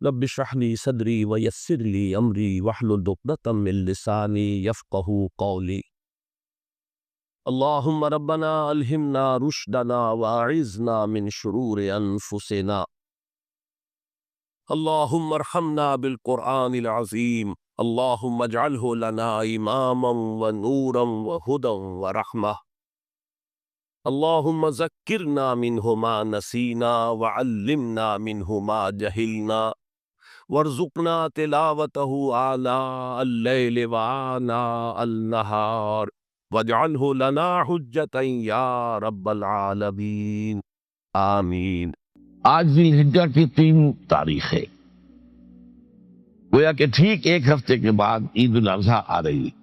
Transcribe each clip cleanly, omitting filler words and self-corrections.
رب اشرح لي صدري ويسر لي امري واحلل عقدة من لساني يفقهوا قولي. اللهم ربنا الهمنا رشدنا واعذنا من شرور انفسنا. اللهم ارحمنا بالقرآن العظيم. اللهم اجعله لنا اماما ونورا وهدى ورحمة. اللهم ذكرنا منه ما نسينا وعلمنا منه ما جهلنا وارزقنا تلاوته آناء الليل وآناء النهار واجعله لنا حجة یا رب العالمین آمین۔ آج ذی الحجہ کی 3 تاریخ ہے، گویا کہ ٹھیک ایک ہفتے کے بعد عید الاضحیٰ آ رہی ہے۔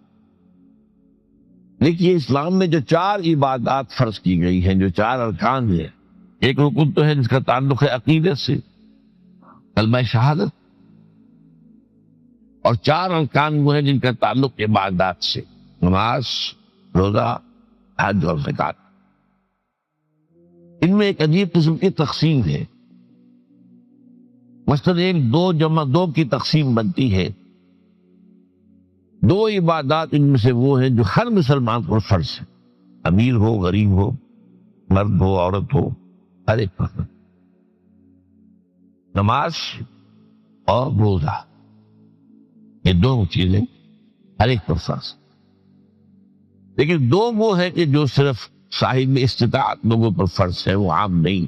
دیکھیے اسلام میں جو 4 عبادات فرض کی گئی ہیں، جو 4 ارکان ہیں، ایک رکن تو ہے جس کا تعلق ہے عقیدت سے، کلمہ شہادت، اور 4 ارکان وہ ہیں جن کا تعلق عبادات سے، نماز، روزہ، حج اور زکوٰۃ۔ ان میں ایک عجیب قسم کی تقسیم ہے، مثلاً 1 2 جمع 2 کی تقسیم بنتی ہے۔ 2 عبادات ان میں سے وہ ہیں جو ہر مسلمان پر فرض ہے، امیر ہو، غریب ہو، مرد ہو، عورت ہو، ہر ایک پر فرض۔ نماز اور روزہ، یہ 2 چیزیں ہر ایک پر فرض۔ لیکن 2 وہ ہے کہ جو صرف صاحب استطاعت لوگوں پر فرض ہے، وہ عام نہیں۔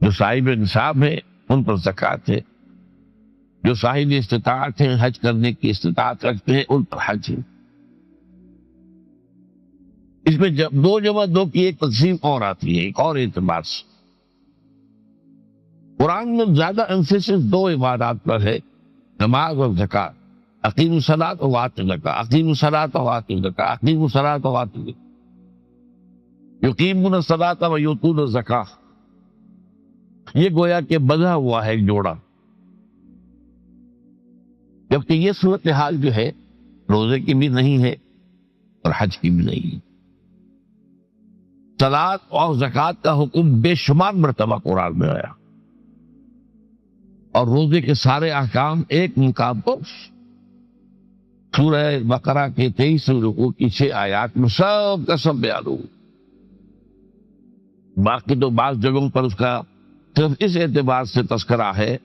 جو صاحب نصاب ہے ان پر زکوٰۃ ہے، جو صاحب استطاعت ہیں، حج کرنے کی استطاعت رکھتے ہیں، ان پر حج ہے۔ اس میں 2 جمع 2 کی ایک تقسیم اور آتی ہے، ایک اور اعتبار سے۔ قرآن میں زیادہ ایمفیسس 2 عبادات پر ہے، نماز اور زکوٰۃ۔ اقیموا الصلاۃ وآتوا الزکاۃ، اقیموا الصلاۃ وآتوا الزکاۃ، اقیموا الصلاۃ وآتوا الزکاۃ، یقیمون الصلاۃ ویؤتون الزکاۃ۔ یہ گویا کہ بندھا ہوا ہے ایک جوڑا، جبکہ یہ صورتحال جو ہے روزے کی بھی نہیں ہے اور حج کی بھی نہیں ہے۔ صلاۃ اور زکوٰۃ کا حکم بے شمار مرتبہ قرآن میں آیا، اور روزے کے سارے احکام ایک مقام پر سورہ بقرہ کے 23 رکوع کی 6 آیات میں سب کا سب بیان ہو۔ باقی تو بعض جگہوں پر اس کا صرف اس اعتبار سے تذکرہ ہے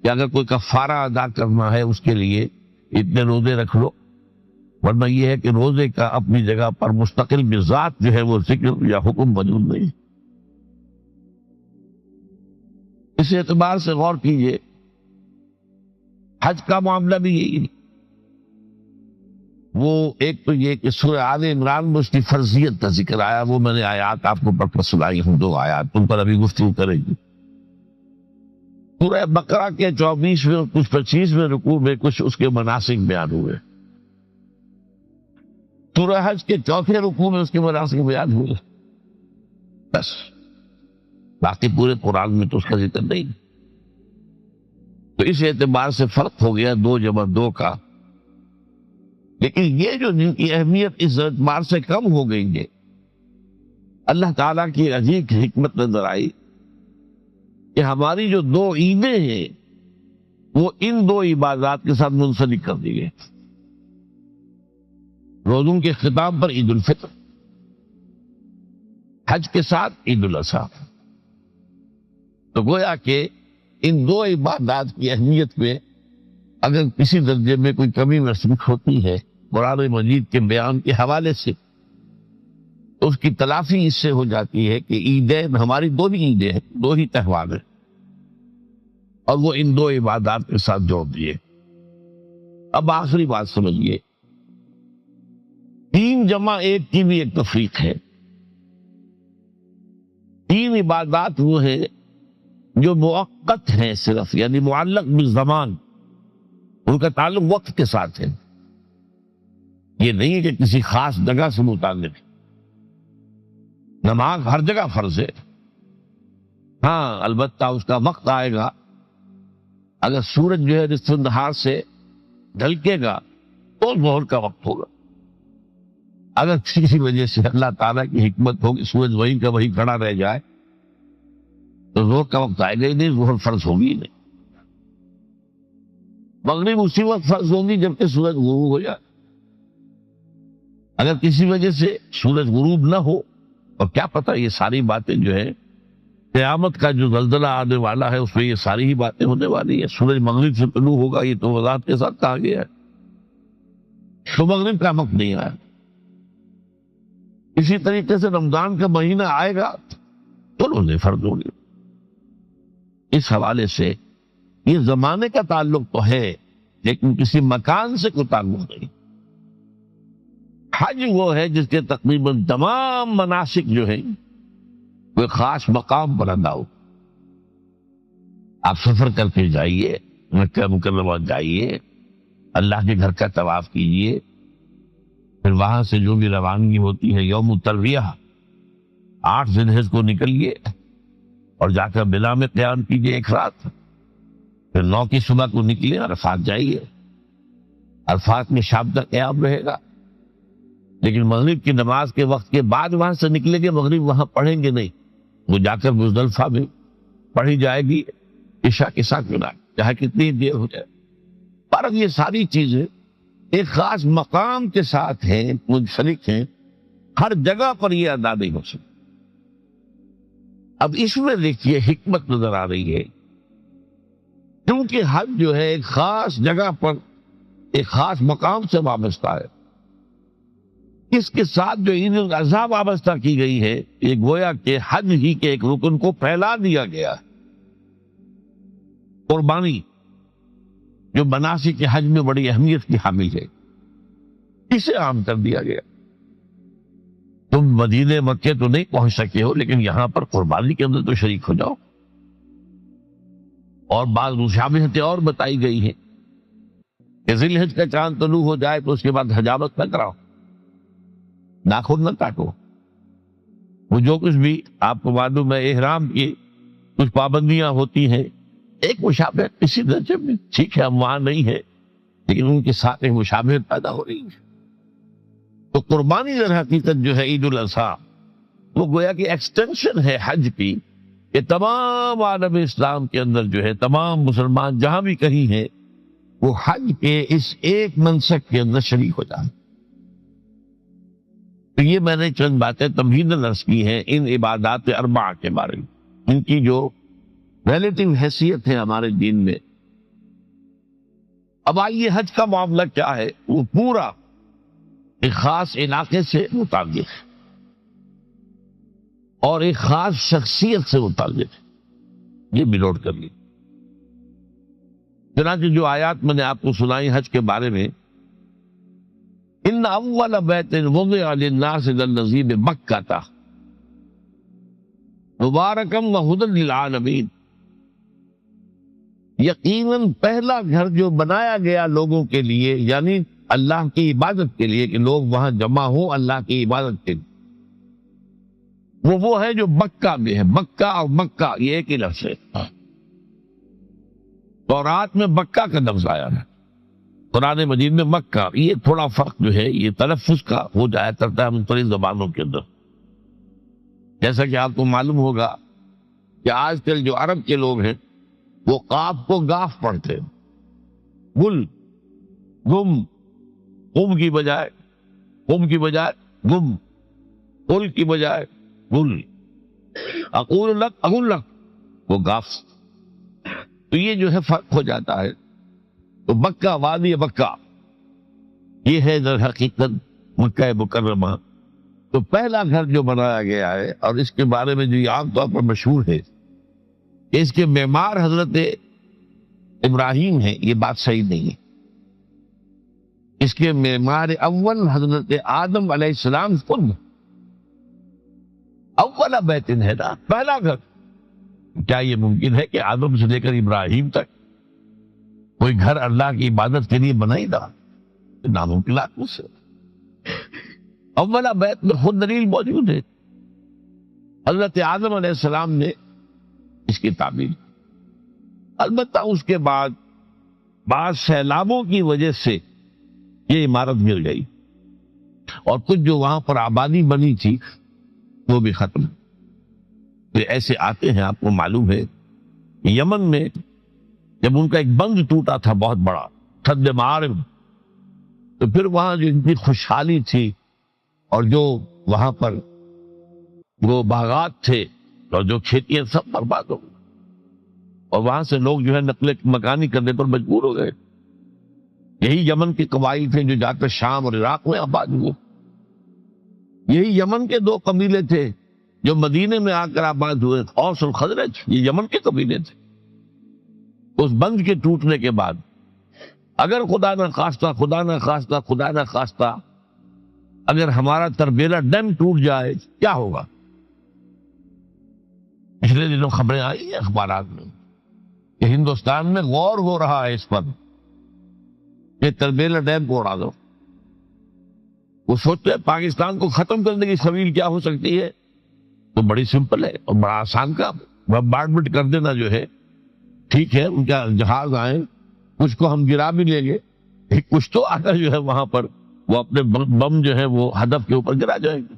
کہ اگر کوئی کفارہ ادا کرنا ہے اس کے لیے اتنے روزے رکھ لو، ورنہ یہ ہے کہ روزے کا اپنی جگہ پر مستقل بذات جو ہے وہ ذکر یا حکم موجود نہیں۔ اس اعتبار سے غور کیجئے، حج کا معاملہ بھی یہی، وہ ایک تو یہ کہ سورہ آل عمران میں اس کی فرضیت کا ذکر آیا، وہ میں نے آیات آپ کو پڑھ کر سنائی ہوں، 2 آیات، ان پر ابھی گفتگو کریں گے۔ سورہ بقرہ کے 24ویں کچھ 25ویں رکوع میں کچھ اس کے مناسک بیان ہوئے، سورہ حج کے 4تھے رکوع میں اس کے مناسک بیان ہوئے، بس باقی پورے قرآن میں تو اس کا ذکر نہیں۔ تو اس اعتبار سے فرق ہو گیا 2 جمع 2 کا۔ لیکن یہ جو جن کی اہمیت اس اعتبار سے کم ہو گئی ہے، اللہ تعالیٰ کی عجیب حکمت نظر آئی کہ ہماری جو 2 عیدیں ہیں وہ ان 2 عبادات کے ساتھ منسلک کر دی گئی۔ روزوں کے ختام پر عید الفطر، حج کے ساتھ عید الاضحیٰ۔ تو گویا کہ ان 2 عبادات کی اہمیت میں اگر کسی درجے میں کوئی کمی محسوس ہوتی ہے قرآن مجید کے بیان کے حوالے سے، تو اس کی تلافی اس سے ہو جاتی ہے کہ عیدین ہماری 2 ہی عیدیں ہیں، 2 ہی تہوار ہیں، اور وہ ان 2 عبادات کے ساتھ جوڑ دیے۔ اب آخری بات سمجھیے، 3 جمع 1 کی بھی ایک تفریق ہے۔ 3 عبادات وہ ہیں جو موقت ہیں صرف، یعنی معلق بالزمان، ان کا تعلق وقت کے ساتھ ہے، یہ نہیں ہے کہ کسی خاص جگہ سے متعلق۔ نماز ہر جگہ فرض ہے، ہاں البتہ اس کا وقت آئے گا، اگر سورج جو ہے نصف النہار سے ڈھلکے گا تو ظہر کا وقت ہوگا، اگر کسی وجہ سے اللہ تعالیٰ کی حکمت ہوگی سورج وہیں کا وہیں کھڑا رہ جائے تو ظہر کا وقت آئے گا ہی نہیں، ظہر فرض ہوگی ہی نہیں۔ مغرب اسی وقت فرض ہوگی جبکہ سورج غروب ہو جائے. اگر کسی وجہ سے سورج غروب نہ ہو، اور کیا پتہ یہ ساری باتیں جو ہے قیامت کا جو زلزلہ آنے والا ہے اس میں یہ ساری ہی باتیں ہونے والی ہیں. سورج مغرب سے طلوع ہوگا یہ تو وضاحت کے ساتھ کہا گیا ہے. تو مغرب کا وقت نہیں آیا. اسی طریقے سے رمضان کا مہینہ آئے گا تو روزے فرض ہوں گے. اس حوالے سے یہ زمانے کا تعلق تو ہے لیکن کسی مکان سے کوئی تعلق نہیں. حج وہ ہے جس کے تقریباً تمام مناسک جو ہیں کوئی خاص مقام پر ادا ہو. آپ سفر کر کے جائیے، مکہ مکرمہ جائیے، اللہ کے گھر کا طواف کیجیے، پھر وہاں سے جو بھی روانگی ہوتی ہے یوم الترویہ 8 ذی الحجہ کو نکلیے اور جا کر بنا میں قیام کیجیے ایک رات، پھر 9 کی صبح کو نکلے عرفات جائیے. عرفات میں شام تک قیام رہے گا، لیکن مغرب کی نماز کے وقت کے بعد وہاں سے نکلیں گے، مغرب وہاں پڑھیں گے نہیں، وہ جا کر مزدلفہ میں پڑھی جائے گی عشاء کے ساتھ ملا چاہے کتنی دیر ہو جائے. پر یہ ساری چیزیں ایک خاص مقام کے ساتھ ہیں، منسلک ہیں، ہر جگہ پر یہ ادا نہیں ہو سکتی. اب اس میں دیکھیے حکمت نظر آ رہی ہے، کیونکہ حج جو ہے ایک خاص جگہ پر ایک خاص مقام سے وابستہ ہے. اس کے ساتھ جو عید الاضحیٰ وابستہ کی گئی ہے یہ گویا کہ حج ہی کے ایک رکن کو پھیلا دیا گیا ہے. قربانی جو مناسک حج میں بڑی اہمیت کی حامل ہے اسے عام کر دیا گیا. تم مدینے مکے تو نہیں پہنچ سکے ہو لیکن یہاں پر قربانی کے اندر تو شریک ہو جاؤ. اور بعض مشابہتیں اور بتائی گئی ہیں کہ ذی الحجہ کا چاند طلوع ہو جائے تو اس کے بعد حجامت نہ کراؤ، ناخن نہ کاٹو. وہ جو کچھ بھی آپ کو معلوم ہے احرام کی کچھ پابندیاں ہوتی ہیں، ایک مشابہت اسی درجے میں ٹھیک ہے ہم وہاں نہیں ہے لیکن ان کے ساتھ ایک مشابہت پیدا ہو رہی ہے. تو قربانی در حقیقت جو ہے عید الاضحیٰ وہ گویا کہ ایکسٹینشن ہے حج کی، کہ تمام عالم اسلام کے اندر جو ہے تمام مسلمان جہاں بھی کہیں ہیں وہ حج کے اس ایک منسک کے اندر شریک ہو جائیں. تو یہ میں نے چند باتیں تمہیداً عرض کی ہیں ان عبادات اربعہ کے بارے میں، ان کی جو ریلیٹیو حیثیت ہے ہمارے دین میں. اب آئیے حج کا معاملہ کیا ہے، وہ پورا ایک خاص علاقے سے متعلق ہے اور ایک خاص شخصیت سے متعلق ہے. یہ بھی نوٹ کر لی. چنانچہ جو آیات میں نے آپ کو سنائی حج کے بارے میں، ان اول بیت وضع للناس للذی بمکہ مبارکا وہدی للعالمین، یقیناً پہلا گھر جو بنایا گیا لوگوں کے لیے یعنی اللہ کی عبادت کے لیے کہ لوگ وہاں جمع ہوں اللہ کی عبادت کے لیے، وہ ہے جو مکہ میں ہے. مکہ اور مکہ یہ ایک ہی لفظ ہے. تورات میں مکہ کا لفظ آیا ہے، قرآن مجید میں مکہ. یہ تھوڑا فرق جو ہے یہ تلفظ کا ہو جایا کرتا ہے مختلف زبانوں کے اندر. جیسا کہ آپ کو معلوم ہوگا کہ آج کل جو عرب کے لوگ ہیں وہ قاف کو گاف پڑھتے ہیں، گل گم، قم کی بجائے قم کی بجائے گم، قل کی بجائے گل، اقول لک اقول لک، وہ گاف. تو یہ جو ہے فرق ہو جاتا ہے. تو مکہ وادی مکہ یہ ہے در حقیقت مکہ مکرمہ. تو پہلا گھر جو بنایا گیا ہے اور اس کے بارے میں جو یہ عام طور پر مشہور ہے کہ اس کے معمار حضرت ابراہیم ہیں، یہ بات صحیح نہیں ہے. اس کے معمار اول حضرت آدم علیہ السلام خود اول بیت ہے نا، پہلا گھر. کیا یہ ممکن ہے کہ آدم سے لے کر ابراہیم تک کوئی گھر اللہ کی عبادت کے لیے بنائی تھا؟ ناممکن سے. اولا بیت میں خود دلیل موجود ہے. حضرت آدم علیہ السلام نے اس کی تعبیر. البتہ اس کے بعد بعض سیلابوں کی وجہ سے یہ عمارت گر گئی اور کچھ جو وہاں پر آبادی بنی تھی وہ بھی ختم. تو ایسے آتے ہیں، آپ کو معلوم ہے یمن میں جب ان کا ایک بند ٹوٹا تھا بہت بڑا سد معارف، تو پھر وہاں جو ان کی خوشحالی تھی اور جو وہاں پر وہ باغات تھے اور جو کھیتیاں سب برباد ہو گئی، اور وہاں سے لوگ جو ہے نقل مکانی کرنے پر مجبور ہو گئے۔ یہی یمن کے قبائل تھے جو جا کر شام اور عراق میں آباد ہوئے، یہی یمن کے دو قبیلے تھے جو مدینے میں آ کر آباد ہوئے، اوس اور خزرج، یہ یمن کے قبیلے تھے۔ اس بند کے ٹوٹنے کے بعد اگر خدا نہ خواستہ اگر ہمارا تربیلا ڈیم ٹوٹ جائے کیا ہوگا؟ پچھلے دنوں خبریں آئی ہیں اخبارات میں کہ ہندوستان میں غور ہو رہا ہے اس پر کہ تربیلا ڈیم کو اڑا دو۔ وہ سوچتے ہیں پاکستان کو ختم کرنے کی سبیل کیا ہو سکتی ہے، تو بڑی سمپل ہے اور بڑا آسان کام، بمبارڈمنٹ کر دینا جو ہے۔ ٹھیک ہے، ان کا جہاز آئے، کچھ کو ہم گرا بھی لیں گے، کچھ تو آتا جو ہے وہاں پر وہ اپنے بم جو ہے وہ ہدف کے اوپر گرا جائیں گے،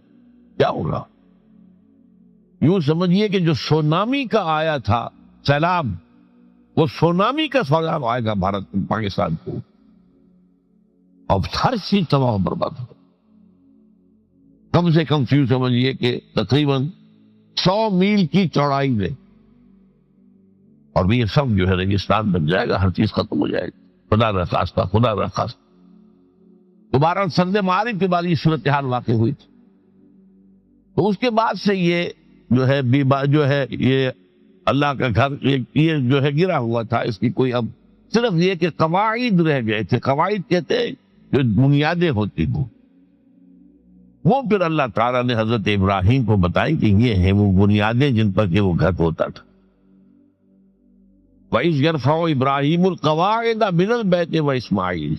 کیا ہوگا؟ یوں سمجھیے کہ جو سونامی کا آیا تھا سیلاب، وہ سونامی کا سیلاب آئے گا بھارت پاکستان کو، اور ہر چیز تباہ و برباد ہو۔ کم سے کم یوں سمجھیے کہ تقریباً 100 میل کی چوڑائی میں، اور یہ سب جو ہے ریگستان بن جائے گا، ہر چیز ختم ہو جائے گی، خدا نہ خواستہ۔ دوبارہ سد معارف کے بعد یہ صورتحال واقع ہوئی تھی، تو اس کے بعد سے یہ جو ہے یہ اللہ کا گھر یہ جو ہے گرا ہوا تھا۔ اس کی کوئی اب صرف یہ کہ قواعد رہ گئے تھے، قواعد کہتے ہیں جو بنیادیں ہوتی ہیں، وہ پھر اللہ تعالیٰ نے حضرت ابراہیم کو بتائی کہ یہ ہیں وہ بنیادیں جن پر کہ وہ گھر ہوتا تھا۔ وَإِذْ يَرْفَعُ إِبْرَاهِيمُ الْقَوَاعِدَ مِنَ الْبَيْتِ وَإِسْمَاعِيلُ،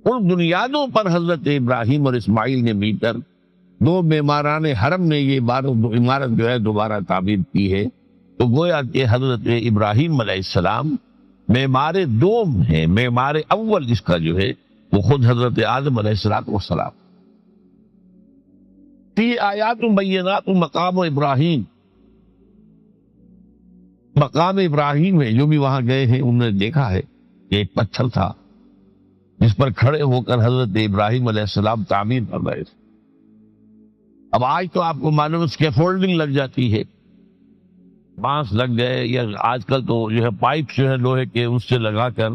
ان بنیادوں پر حضرت ابراہیم اور اسماعیل نے مل کر دو معماران حرم نے یہ عمارت جو ہے دوبارہ تعمیر کی ہے۔ تو گویا کہ حضرت ابراہیم علیہ السلام معمار دوم ہے، معمار اول اس کا جو ہے وہ خود حضرت آدم علیہ السلام۔ فی آیات بینات مقام ابراہیم، مقام ابراہیم ہے، جو بھی وہاں گئے ہیں انہوں نے دیکھا ہے کہ ایک پتھر تھا جس پر کھڑے ہو کر حضرت ابراہیم علیہ السلام تعمیر کر رہے تھے۔ اب آج تو آپ کو معلوم اسکیفولڈنگ لگ جاتی ہے، بانس لگ گئے، یا آج کل تو جو ہے پائپ جو ہے لوہے کے اس سے لگا کر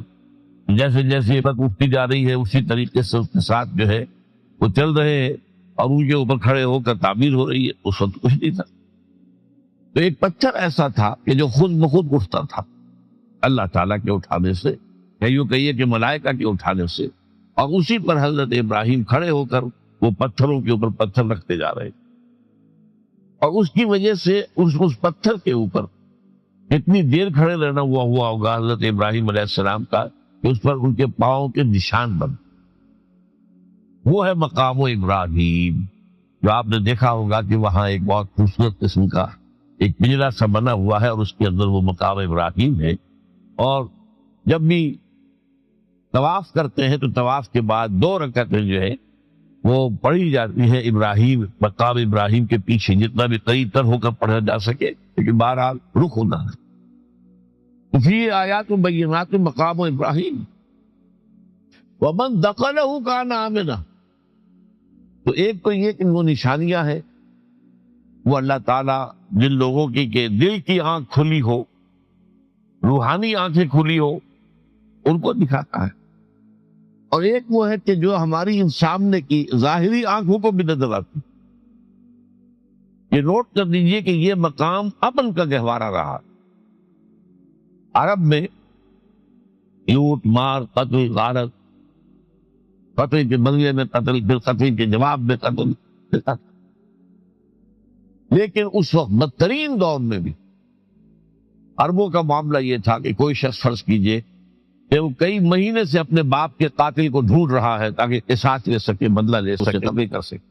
جیسے جیسے عبادت اٹھتی جا رہی ہے اسی طریقے سے اس کے ساتھ جو ہے وہ چل رہے ہیں اور ان کے اوپر کھڑے ہو کر تعمیر ہو رہی ہے۔ اس وقت کچھ نہیں تھا، تو ایک پتھر ایسا تھا کہ جو خود بخود اٹھتا تھا اللہ تعالیٰ کے اٹھانے سے، یا یوں کہیے کہ ملائکہ کے اٹھانے سے، اور اسی پر حضرت ابراہیم کھڑے ہو کر وہ پتھروں کے اوپر پتھر رکھتے جا رہے تھے، اور اس کی وجہ سے اس پتھر کے اوپر اتنی دیر کھڑے رہنا ہوا ہوگا حضرت ابراہیم علیہ السلام کا کہ اس پر ان کے پاؤں کے نشان بن، وہ ہے مقام ابراہیم، جو آپ نے دیکھا ہوگا کہ وہاں ایک بہت خوبصورت قسم کا ایک پنجرا سا بنا ہوا ہے اور اس کے اندر وہ مقام ابراہیم ہے۔ اور جب بھی طواف کرتے ہیں تو طواف کے بعد 2 رکعتیں جو ہے وہ پڑھی جاتی ہے ابراہیم، مقام ابراہیم کے پیچھے، جتنا بھی قریب تر ہو کر پڑھا جا سکے، لیکن بہرحال رخ ہونا ہے۔ فی آیات بینات مقام ابراہیم ومن دخلہ کان آمنا، تو ایک تو یہ کہ وہ نشانیاں ہیں، وہ اللہ تعالیٰ جن لوگوں کی کہ دل کی آنکھ کھلی ہو، روحانی آنکھیں کھلی ہو، ان کو دکھاتا ہے، اور ایک وہ ہے کہ جو ہماری ان سامنے کی ظاہری آنکھوں کو بھی نظر آتی۔ یہ نوٹ کر دیجئے کہ یہ مقام امن کا گہوارہ رہا۔ عرب میں لوٹ مار، قتل، غارت، قتل کے بدلے میں قتل، پھر قتل کے جواب میں قتل، لیکن اس وقت بدترین دور میں بھی عربوں کا معاملہ یہ تھا کہ کوئی شخص فرض کیجئے کہ وہ کئی مہینے سے اپنے باپ کے قاتل کو ڈھونڈ رہا ہے تاکہ قصاص لے سکے، بدلہ لے سکے، قتل کر سکے،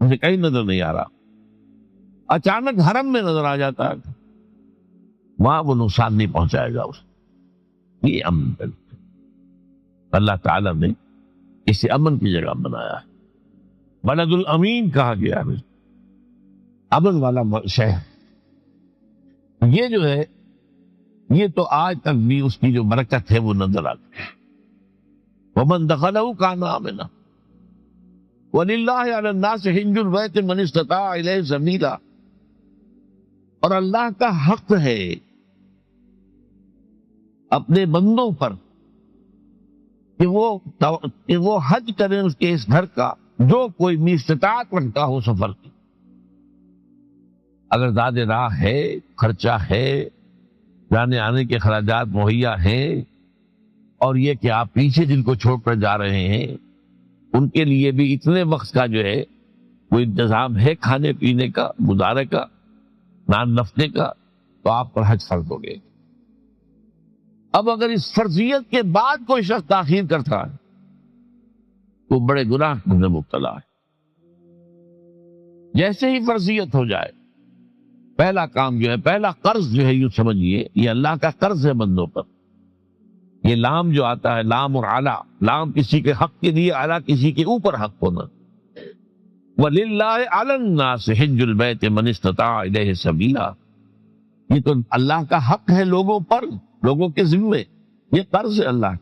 مجھے کہیں نظر نہیں آ رہا، اچانک حرم میں نظر آ جاتا ہے، وہاں وہ نقصان نہیں پہنچائے گا اسے۔ یہ امن ہے، اللہ تعالیٰ نے اسے امن کی جگہ بنایا ہے، بلد الامین کہا گیا ہے، امن والا شہر۔ یہ جو ہے یہ تو آج تک بھی اس کی جو برکت ہے وہ نظر آتی ہے. وَمَن دَخَلَهُ كَانَ آمِنًا وَلِلَّهِ عَلَى النَّاسِ حِجُّ الْبَيْتِ مَنِ اسْتَطَاعَ إِلَيْهِ سَبِيلًا. اور اللہ کا حق ہے اپنے بندوں پر کہ وہ حج کریں اس کے اس گھر کا جو کوئی بھی استطاعت رکھتا ہو سفر کی. اگر زیادہ راہ ہے، خرچہ ہے، جانے آنے کے خراجات مہیا ہیں، اور یہ کہ آپ پیچھے جن کو چھوڑ کر جا رہے ہیں ان کے لیے بھی اتنے وقت کا جو ہے وہ انتظام ہے کھانے پینے کا، گزارے کا، نان نفنے کا، تو آپ پر حج فرض ہو گئے. اب اگر اس فرضیت کے بعد کوئی شخص تاخیر کرتا ہے تو بڑے گناہ میں مبتلا ہے. جیسے ہی فرضیت ہو جائے، پہلا کام جو ہے، پہلا قرض جو ہے، یوں سمجھیے یہ اللہ کا قرض ہے بندوں پر. یہ لام جو آتا ہے، لام اور اعلیٰ، لام کسی کے حق کے لیے، اعلیٰ کسی کے اوپر حق ہونا. وَلِلَّهِ عَلَى النَّاسِ حِجُّ الْبَيْتِ مَنِ اسْتَطَاعَ إِلَيْهِ سَبِيلًا. یہ تو اللہ کا حق ہے لوگوں پر، لوگوں کے ذمے. یہ قرض ہے اللہ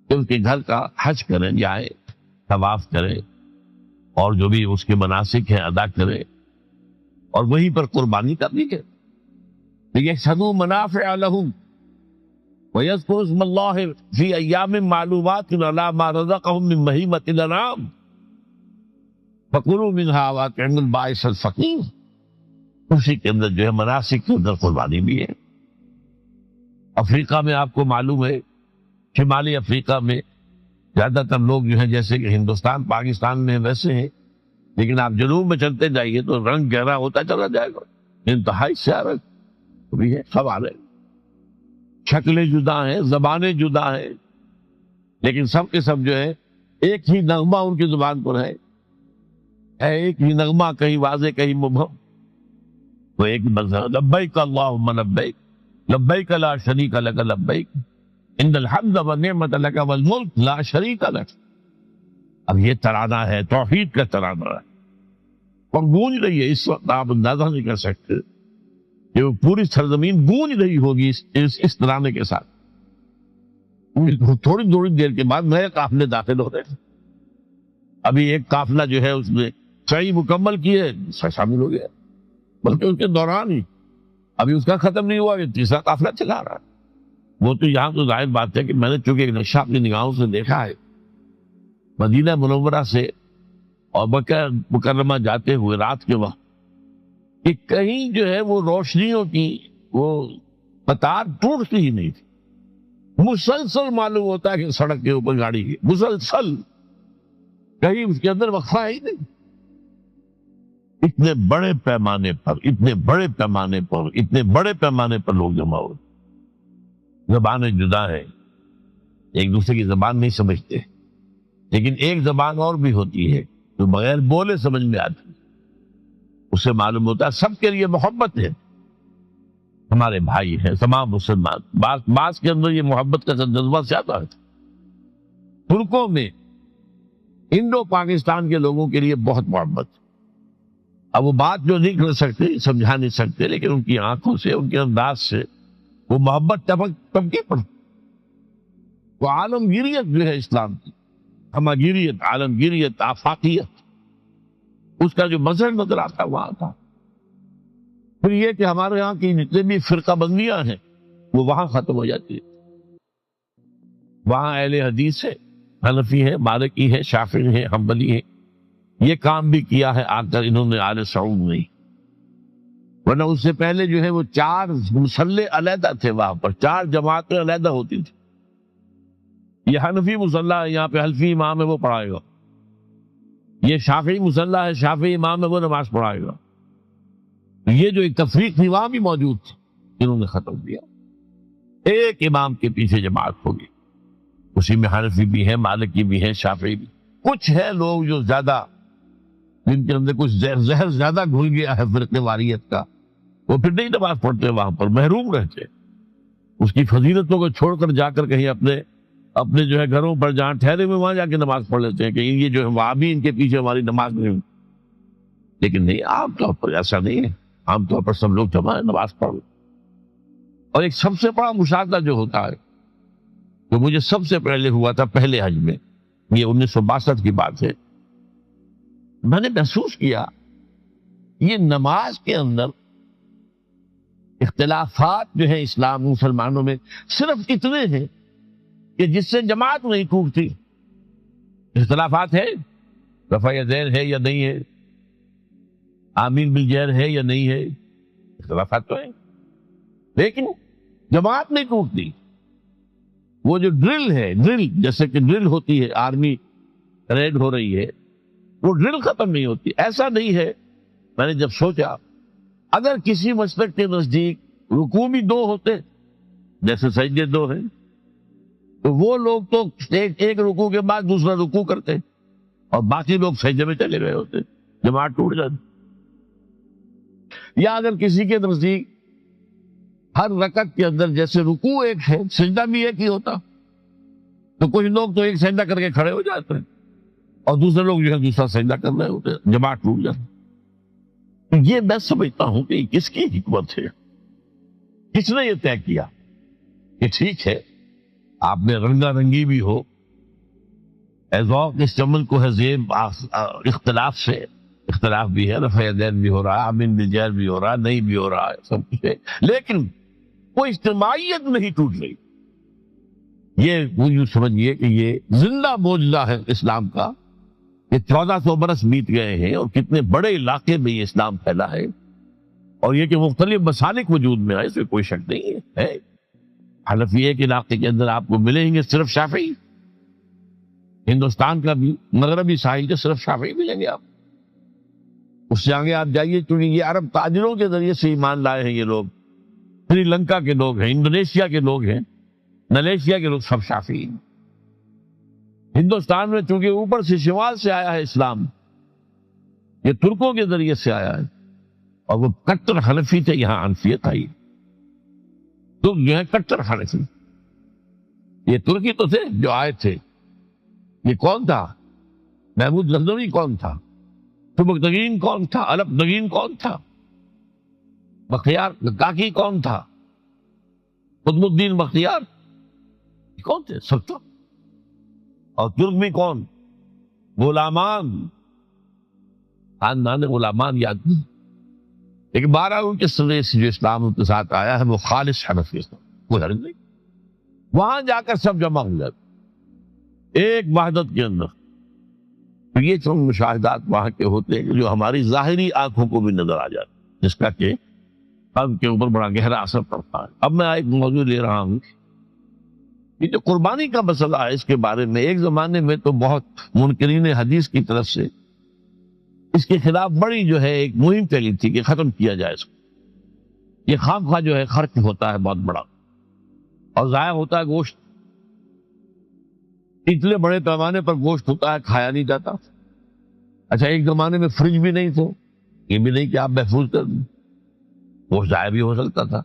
کہ اس کے گھر کا حج کریں، جائیں، طواف کریں، اور جو بھی اس کے مناسک ہیں ادا کریں، اور وہیں پر قربانی کرنی ہے. لِيَشْهَدُوا مَنَافِعَ لَهُمْ وَيَذْكُرُوا اسْمَ اللَّهِ فِي أَيَّامٍ مَّعْلُومَاتٍ عَلَىٰ مَا رَزَقَهُم مِّن بَهِيمَةِ الْأَنْعَامِ فَكُلُوا مِنْهَا وَأَطْعِمُوا الْبَائِسَ الْفَقِيرَ. اسی کے اندر جو ہے مناسک کے اندر قربانی بھی ہے. افریقہ میں آپ کو معلوم ہے، شمالی افریقہ میں زیادہ تر لوگ جو ہیں جیسے کہ ہندوستان پاکستان میں ویسے ہیں، لیکن آپ جنوب میں چلتے جائیے تو رنگ گہرا ہوتا چلا جائے گا. انتہائی سیاہ رنگ بھی ہے، سب آ رہے ہیں، شکلیں جدا ہیں، زبانیں جدا ہیں، لیکن سب کے سب جو ہے ایک ہی نغمہ ان کی زبان پر ہے، ایک ہی نغمہ، کہیں واضح کہیں مبہم. وہ ایک مذہب، لبیک اللہم لبیک لبیک لا شریک لک لبیک ان الحمد والنعمت لک والملک لا شریک لک. اب یہ ترانہ ہے، توحید کا ترانہ ہے، اور گونج رہی ہے اس وقت. آپ اندازہ نہیں کر سکتے کہ وہ پوری سرزمین گونج رہی ہوگی اس ترانے کے ساتھ. تھوڑی تھوڑی دیر کے بعد نئے قافلے داخل ہو رہے ہیں. ابھی ایک قافلہ جو ہے اس نے سعی مکمل کی ہے، شامل ہو گیا، بلکہ اس کے دوران ہی ابھی اس کا ختم نہیں ہوا کہ تیسرا قافلہ چلا رہا ہے. وہ تو یہاں تو ظاہر بات ہے کہ میں نے چونکہ ایک نقشہ اپنی نگاہوں سے دیکھا ہے، مدینہ منورہ سے اور مکہ مکرمہ جاتے ہوئے رات کے وقت، کہ کہیں جو ہے وہ روشنیوں کی وہ قطار ٹوٹتی ہی نہیں تھی. مسلسل معلوم ہوتا ہے کہ سڑک کے اوپر گاڑی کی مسلسل، کہیں اس کے اندر وقفہ ہی نہیں. اتنے بڑے پیمانے پر، اتنے بڑے پیمانے پر، اتنے بڑے پیمانے پر لوگ جمع ہوئے. زبانیں جدا ہیں، ایک دوسرے کی زبان نہیں سمجھتے، لیکن ایک زبان اور بھی ہوتی ہے جو بغیر بولے سمجھ میں آتی ہے. اس سے معلوم ہوتا ہے سب کے لیے محبت ہے، ہمارے بھائی ہیں تمام مسلمان. بعض کے اندر یہ محبت کا جذبہ زیادہ ہے. ترکوں میں انڈو پاکستان کے لوگوں کے لیے بہت محبت. اب وہ بات جو نہیں کر سکتے، سمجھا نہیں سکتے، لیکن ان کی آنکھوں سے، ان کے انداز سے وہ محبت ٹپکی پڑ. وہ عالمگیریت جو ہے اسلام کی، ہمگیریت، عالمگیریت، آفاقیت، اس کا جو مظہر نظر آتا وہاں تھا. پھر یہ کہ ہمارے یہاں کی جتنے بھی فرقہ بندیاں ہیں وہ وہاں ختم ہو جاتی ہے. وہاں اہل حدیث ہے، حنفی ہے، مالکی ہے، شافعی ہے، حنبلی ہے. یہ کام بھی کیا ہے آ کر انہوں نے آل سعود میں. ورنہ اس سے پہلے جو ہے وہ 4 مصلے علیحدہ تھے، وہاں پر 4 جماعتیں علیحدہ ہوتی تھی. یہ حنفی مصلی ہے، یہاں پہ حنفی امام ہے وہ پڑھائے گا. یہ شافعی مصلی ہے، شافعی امام ہے وہ نماز پڑھائے گا. یہ جو ایک تفریق تھی وہاں بھی موجود تھی، انہوں نے ختم کیا. ایک امام کے پیچھے جماعت ہوگی، اسی میں حنفی بھی ہے، مالکی بھی ہے، شافعی بھی. کچھ ہے لوگ جو زیادہ، جن کے اندر کچھ زہر زیادہ گھل گیا ہے فرقے واریت کا، وہ پھر نہیں نماز پڑھتے، وہاں پر محروم رہتے. اس کی فضیلتوں کو چھوڑ کر جا کر کہیں اپنے جو ہے گھروں پر جہاں ٹھہرے ہوئے وہاں جا کے نماز پڑھ لیتے ہیں کہ یہ جو ہے وہاں بھی ان کے پیچھے ہماری نماز نہیں. لیکن نہیں، عام طور پر ایسا نہیں ہے. عام طور پر سب لوگ جمع نماز پڑھ. اور ایک سب سے بڑا مشاہدہ جو ہوتا ہے، جو مجھے سب سے پہلے ہوا تھا پہلے حج میں، یہ 1962 کی بات ہے، میں نے محسوس کیا یہ نماز کے اندر اختلافات جو ہیں اسلام مسلمانوں میں صرف اتنے ہیں کہ جس سے جماعت نہیں ٹوٹتی. اختلافات ہے، رفع یدین ہے یا نہیں ہے، آمین بالجہر ہے یا نہیں ہے، اختلافات تو ہیں، لیکن جماعت نہیں ٹوٹتی. وہ جو ڈرل ہے، ڈرل جیسے کہ ڈرل ہوتی ہے، آرمی پریڈ ہو رہی ہے، وہ ڈرل ختم نہیں ہوتی. ایسا نہیں ہے. میں نے جب سوچا اگر کسی مسلک کے نزدیک رکوع بھی دو ہوتے جیسے سجدے دو ہیں، تو وہ لوگ تو ایک رکوع کے بعد دوسرا رکوع کرتے اور باقی لوگ سجدے میں چلے گئے ہوتے، جماعت ٹوٹ جاتی. یا اگر کسی کے نزدیک ہر رکعت کے اندر جیسے رکوع ایک ہے، سجدہ بھی ایک ہی ہوتا، تو کچھ لوگ تو ایک سجدہ کر کے کھڑے ہو جاتے ہیں اور دوسرے لوگ جو ہے دوسرا سجدہ کر رہے ہوتے ہیں، جماعت ٹوٹ جاتی. یہ میں سمجھتا ہوں کہ یہ کس کی حکمت ہے، کس نے یہ طے کیا کہ ٹھیک ہے آپ میں رنگا رنگی بھی ہو، ذوق اس چمن کو ہے زیب اختلاف سے، اختلاف بھی ہے، رفع یدین بھی ہو رہا ہے، آمین بالجہر بھی ہو رہا ہے، نہیں بھی ہو رہا ہے، سب کچھ ہے، لیکن کوئی اجتماعیت نہیں ٹوٹ رہی. یہ وہ یوں سمجھیے کہ یہ زندہ معجزہ ہے اسلام کا. یہ 1400 برس بیت گئے ہیں اور کتنے بڑے علاقے میں یہ اسلام پھیلا ہے، اور یہ کہ مختلف مسالک وجود میں آئے، اس میں کوئی شک نہیں ہے. حنفیہ کے علاقے کے اندر آپ کو ملیں گے صرف شافعی، ہندوستان کا بھی مغربی ساحل کے صرف شافعی ملیں گے آپ. اس سے آگے آپ جائیے، چونکہ یہ عرب تاجروں کے ذریعے سے ایمان لائے ہیں، یہ لوگ سری لنکا کے لوگ ہیں، انڈونیشیا کے لوگ ہیں، ملیشیا کے لوگ، سب شافعی ہیں. ہندوستان میں چونکہ اوپر سے شمال سے آیا ہے اسلام، یہ ترکوں کے ذریعے سے آیا ہے، اور وہ کٹر حنفی تھے، یہاں حنفیت آئی. ترک جو ہے کٹر حنفی، یہ ترکی تو تھے جو آئے تھے. یہ کون تھا؟ محمود غزنوی کون تھا؟ سبکتگین کون تھا؟ الپتگین کون تھا؟ بختیار کاکی کون تھا؟ قطب الدین بختیار کون تھے؟ سب تو. اور ترک میں کون؟ غلامان، خاندان غلامان یاد نہیں، لیکن 12 ان کے سرے سے جو اسلام کے ساتھ آیا ہے وہ خالص حنفی اسلام، کوئی حرج نہیں. وہاں جا کر سب جمع ہو جاتے ایک وحدت کے اندر. تو یہ چند مشاہدات وہاں کے ہوتے ہیں جو ہماری ظاہری آنکھوں کو بھی نظر آ جاتے، جس کا کہ قلب کے اوپر بڑا گہرا اثر پڑتا ہے. اب میں ایک موضوع لے رہا ہوں، یہ جو قربانی کا مسئلہ ہے، اس کے بارے میں ایک زمانے میں تو بہت منکرین حدیث کی طرف سے اس کے خلاف بڑی جو ہے ایک مہم چلی تھی کہ ختم کیا جائے اس کو. یہ خام خواہ جو ہے خرچ ہوتا ہے بہت بڑا، اور ضائع ہوتا ہے گوشت، اتنے بڑے پیمانے پر گوشت ہوتا ہے، کھایا نہیں جاتا. اچھا ایک زمانے میں فریج بھی نہیں تھے، یہ بھی نہیں کہ آپ محفوظ کر دیں، گوشت ضائع بھی ہو سکتا تھا،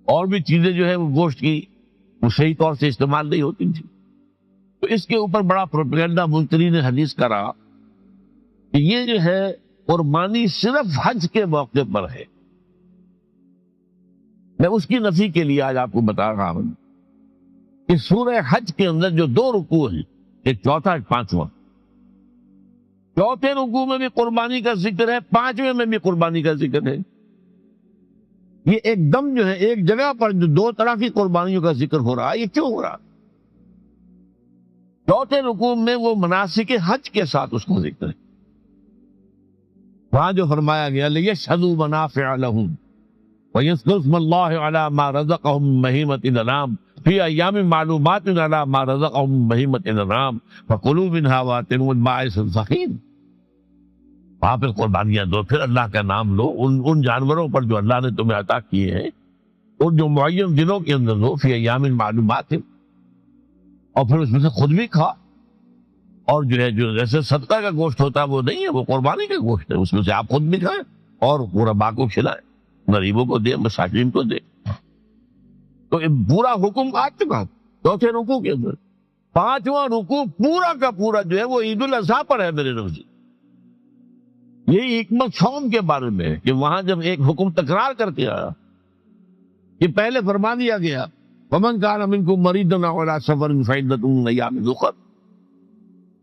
اور بھی چیزیں جو ہے وہ گوشت کی وہ صحیح طور سے استعمال نہیں ہوتی تھی. تو اس کے اوپر بڑا پروپیگنڈا منکرین حدیث کا رہا کہ یہ جو ہے قربانی صرف حج کے موقع پر ہے. میں اس کی نفی کے لیے آج آپ کو بتا رہا ہوں کہ سورہ حج کے اندر جو 2 رکوع ہیں، ایک چوتھا ایک پانچواں، چوتھے رکوع میں بھی قربانی کا ذکر ہے، پانچویں میں بھی قربانی کا ذکر ہے. یہ ایک دم جو ہے ایک جگہ پر جو 2 طرح کی قربانیوں کا ذکر ہو رہا ہے، یہ کیوں ہو رہا؟ چوتھے رکوع میں وہ مناسک حج کے ساتھ اس کا ذکر ہے. وہاں جو فرمایا گیا لِيَشْهَدُوا مَنَافِعَ لَهُمْ وَيَذْكُرُوا اسْمَ اللَّهِ عَلَى مَا رَزَقَهُم مِّن بَهِيمَةِ الْأَنْعَامِ فِي أَيَّامٍ مَّعْلُومَاتٍ عَلَى مَا رَزَقَهُم مِّن بَهِيمَةِ الْأَنْعَامِ فَكُلُوا مِنْهَا وَأَطْعِمُوا الْبَائِسَ الْفَقِيرَ. وہاں پہ قربانیاں دو، پھر اللہ کا نام لو ان جانوروں پر جو اللہ نے تمہیں عطا کیے ہیں، اور جو معین دنوں کے اندر دو، فی ایام معلومات، اور پھر اس میں سے خود بھی کھا. اور جو ہے جو جیسے صدقہ کا گوشت ہوتا ہے وہ نہیں ہے، وہ قربانی کا گوشت ہے، اس میں سے آپ خود بھی کھائیں اور غربا کو کھلائیں، غریبوں کو دیں، مساکین کو دیں. تو یہ پورا حکم آ چکا چوتھے رکوع کے اندر. پانچواں رکوع پورا کا پورا جو ہے وہ عید الاضحیٰ پر ہے میرے نزدیک. یہی حکمت صوم کے بارے میں ہے کہ وہاں جب ایک حکم تکرار کر کے آیا یہ پہلے فرما دیا گیا ومن کان منکم مریضا او علی سفر فعدۃ من ایام اخر،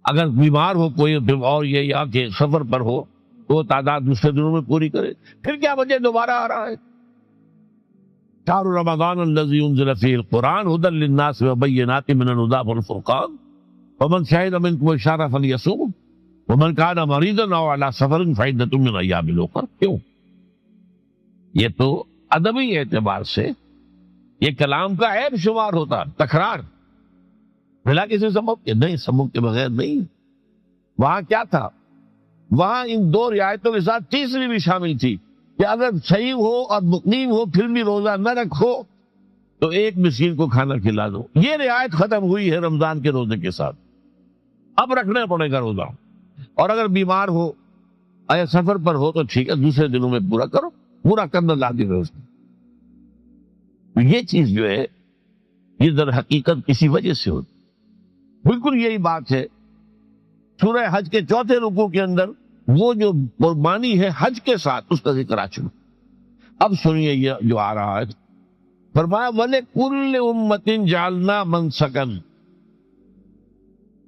اگر بیمار ہو کوئی اور یہ یا کہ سفر پر ہو تو وہ تعداد دوسرے دنوں میں پوری کرے. پھر کیا وجہ دوبارہ آ رہا ہے؟ شہر رمضان الذی انزل فیہ القرآن ھدی للناس وبینات من الھدی والفرقان ومن شہد منکم الشہر فلیصمہ ومن کان مریضا او علی سفر فعدۃ من ایام اخر. کیوں؟ یہ تو ادبی اعتبار سے یہ کلام کا عیب شمار ہوتا، تکرار بلا کسی سبب کے نہیں، سبب کے بغیر نہیں. وہاں کیا تھا؟ وہاں ان دو رعایتوں کے ساتھ تیسری بھی شامل تھی کہ اگر صحیح ہو اور مقیم ہو پھر بھی روزہ نہ رکھو تو ایک مسکین کو کھانا کھلا دو. یہ رعایت ختم ہوئی ہے رمضان کے روزے کے ساتھ. اب رکھنا پڑے گا روزہ، اور اگر بیمار ہو یا سفر پر ہو تو ٹھیک ہے، دوسرے دنوں میں پورا کرو. پورا کرنا لازم ہے اس میں. یہ چیز جو ہے یہ در حقیقت کسی وجہ سے ہوتی. بالکل یہی بات ہے سورہ حج کے چوتھے رکوع کے اندر وہ جو قربانی ہے حج کے ساتھ اس کا ذکر آ چکا. اب سنیے یہ جو آ رہا ہے، فرمایا وَلِكُلِّ أُمَّةٍ جَعَلْنَا مَنْسَكًا،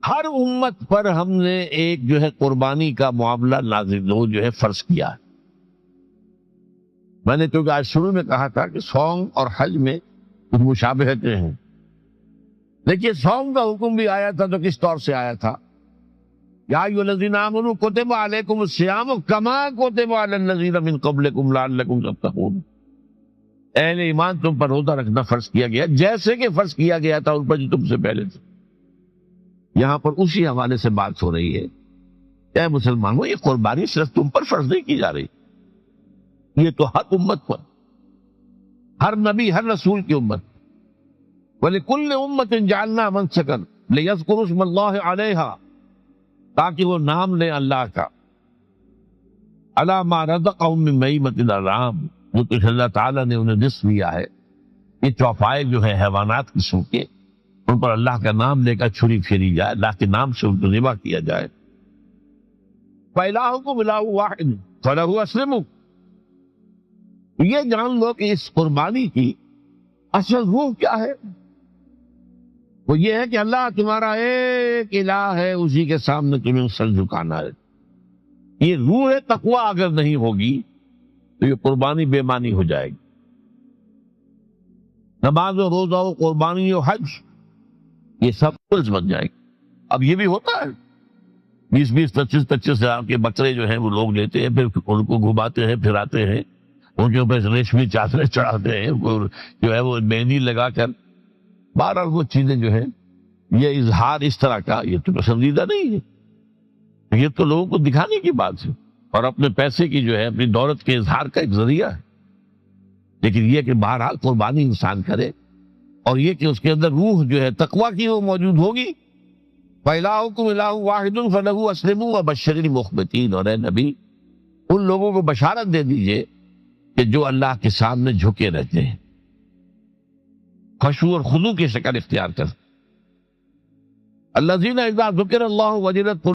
ہر امت پر ہم نے ایک جو ہے قربانی کا معاملہ نازل وہ جو ہے فرض کیا ہے. میں نے کیونکہ آج شروع میں کہا تھا کہ صوم اور حج میں کچھ مشابہتیں ہیں. دیکھیے صوم کا حکم بھی آیا تھا تو کس طور سے آیا تھا؟ یا ایھا الذین آمنوا کتب علیکم الصیام کما کتب علی الذین من قبلکم لعلکم تتقون. اہل ایمان تم پر روزہ رکھنا فرض کیا گیا جیسے کہ فرض کیا گیا تھا ان پر جو تم سے پہلے تھے. یہاں پر اسی حوالے سے بات ہو رہی ہے. اے مسلمانوں، یہ قربانی صرف تم پر فرض نہیں کی جا رہی، یہ تو ہر امت پر، ہر نبی ہر رسول کی امت. وَلِكُلِّ أُمَّةٍ جَعَلْنَا مَنْسَكًا لِيَذْكُرُوا اسْمَ اللَّهِ عَلَيْهَا، تاکہ وہ نام لیں اللہ کا، عَلَىٰ مَا رَزَقَهُم مِّن بَهِیمَةِ الْأَنْعَامِ، جو کہ اللہ تعالیٰ نے انہیں رزق دیا ہے. یہ چوپائے جو ہے حیوانات قسم کے، ان پر اللہ کا نام لے کر چھری پھیری جائے، اللہ کے نام سے ان کو ذبح کیا جائے. فَإِلَٰهُكُمْ إِلَٰهٌ وَاحِدٌ فَلَهُ أَسْلِمُوا. یہ جان لو کہ اس قربانی کی اصل روح کیا ہے؟ وہ یہ ہے کہ اللہ تمہارا ایک الہ ہے، اسی کے سامنے تمہیں سر جھکانا ہے. یہ روح تقوی اگر نہیں ہوگی تو یہ قربانی بے معنی ہو جائے گی. نماز و روزہ و قربانی و حج یہ سب فرض بن جائے گی. اب یہ بھی ہوتا ہے 20-20 25-25 ہزار کے بکرے جو ہیں وہ لوگ لیتے ہیں، پھر ان کو گھماتے ہیں پھراتے ہیں، ان کے اوپر ریشمی چادریں چڑھاتے ہیں، جو ہے وہ مہندی لگا کر. بہرحال وہ چیزیں جو ہیں یہ اظہار اس طرح کا یہ تو پسندیدہ نہیں ہے. یہ تو لوگوں کو دکھانے کی بات ہے اور اپنے پیسے کی جو ہے اپنی دولت کے اظہار کا ایک ذریعہ ہے. لیکن یہ کہ بہرحال قربانی انسان کرے اور یہ کہ اس کے اندر روح جو ہے تقوی کی وہ موجود ہوگی. فَإِلَٰهُكُمْ إِلَٰهٌ وَاحِدٌ فَلَهُ أَسْلِمُوا وَبَشِّرِ الْمُخْبِتِينَ. اور اے نبی ان لوگوں کو بشارت دے دیجئے کہ جو اللہ کے سامنے جھکے رہتے ہیں، خشوع اور خضوع کی شکل اختیار کر. الذین اذا ذکر اللہ وجلت